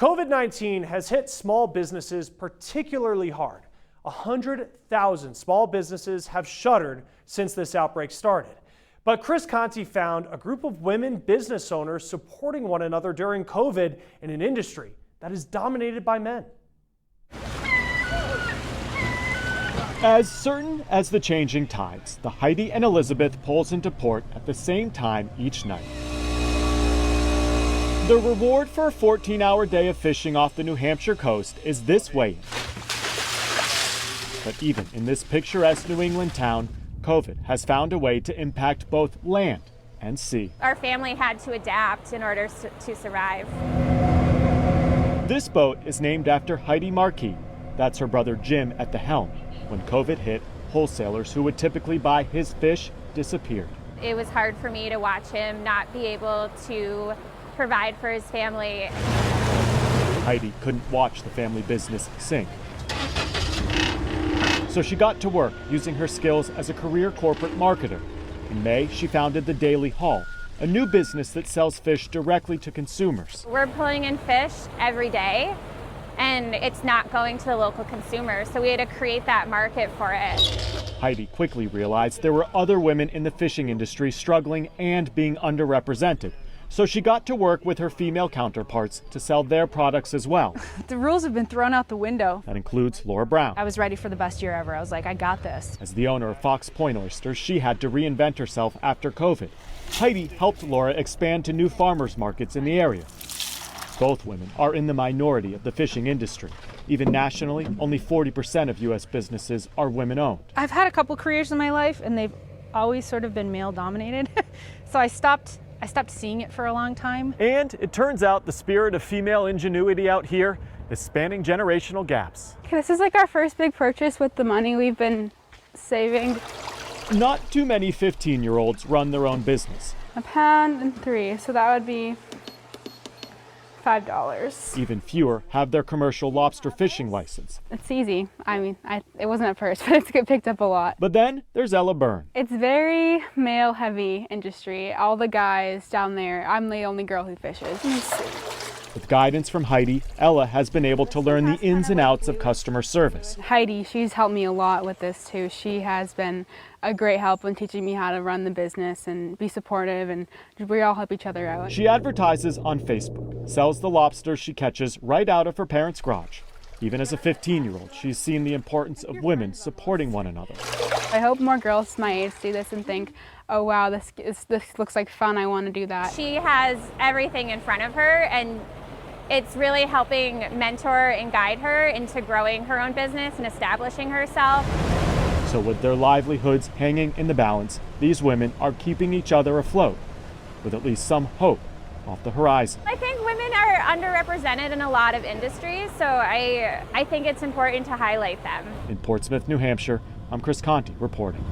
COVID-19 has hit small businesses particularly hard. 100,000 small businesses have shuttered since this outbreak started. But Chris Conti found a group of women business owners supporting one another during COVID in an industry that is dominated by men. As certain as the changing tides, the Heidi and Elizabeth pulls into port at the same time each night. The reward for a 14-hour day of fishing off the New Hampshire coast is this weigh-in. But even in this picturesque New England town, COVID has found a way to impact both land and sea. Our family had to adapt in order to survive. This boat is named after Heidi Markey. That's her brother Jim at the helm. When COVID hit, wholesalers who would typically buy his fish disappeared. It was hard for me to watch him not be able to provide for his family. Heidi couldn't watch the family business sink. So she got to work using her skills as a career corporate marketer. In May, she founded the Daily Haul, a new business that sells fish directly to consumers. We're pulling in fish every day, and it's not going to the local consumer, so we had to create that market for it. Heidi quickly realized there were other women in the fishing industry struggling and being underrepresented. So she got to work with her female counterparts to sell their products as well. The rules have been thrown out the window. That includes Laura Brown. I was ready for the best year ever. I was like, I got this. As the owner of Fox Point Oysters, she had to reinvent herself after COVID. Heidi helped Laura expand to new farmers markets in the area. Both women are in the minority of the fishing industry. Even nationally, only 40% of U.S. businesses are women-owned. I've had a couple careers in my life, and they've always sort of been male-dominated. So I stopped seeing it for a long time. And it turns out the spirit of female ingenuity out here is spanning generational gaps. This is like our first big purchase with the money we've been saving. Not too many 15-year-olds run their own business. £1 and $3, so that would be $5. Even fewer have their commercial lobster fishing license. It's easy. I mean, it wasn't at first, but it's picked up a lot. But then there's Ella Byrne. It's very male-heavy industry. All the guys down there, I'm the only girl who fishes. Let me see. With guidance from Heidi, Ella has been able to learn the ins and outs of customer service. Heidi, she's helped me a lot with this too. She has been a great help in teaching me how to run the business and be supportive, and we all help each other out. She advertises on Facebook, sells the lobsters she catches right out of her parents' garage. Even as a 15-year-old, she's seen the importance of women supporting one another. I hope more girls my age see this and think, oh wow, this looks like fun, I want to do that. She has everything in front of her, and it's really helping mentor and guide her into growing her own business and establishing herself. So with their livelihoods hanging in the balance, these women are keeping each other afloat, with at least some hope off the horizon. I think women are underrepresented in a lot of industries, so I think it's important to highlight them. In Portsmouth, New Hampshire, I'm Chris Conti reporting.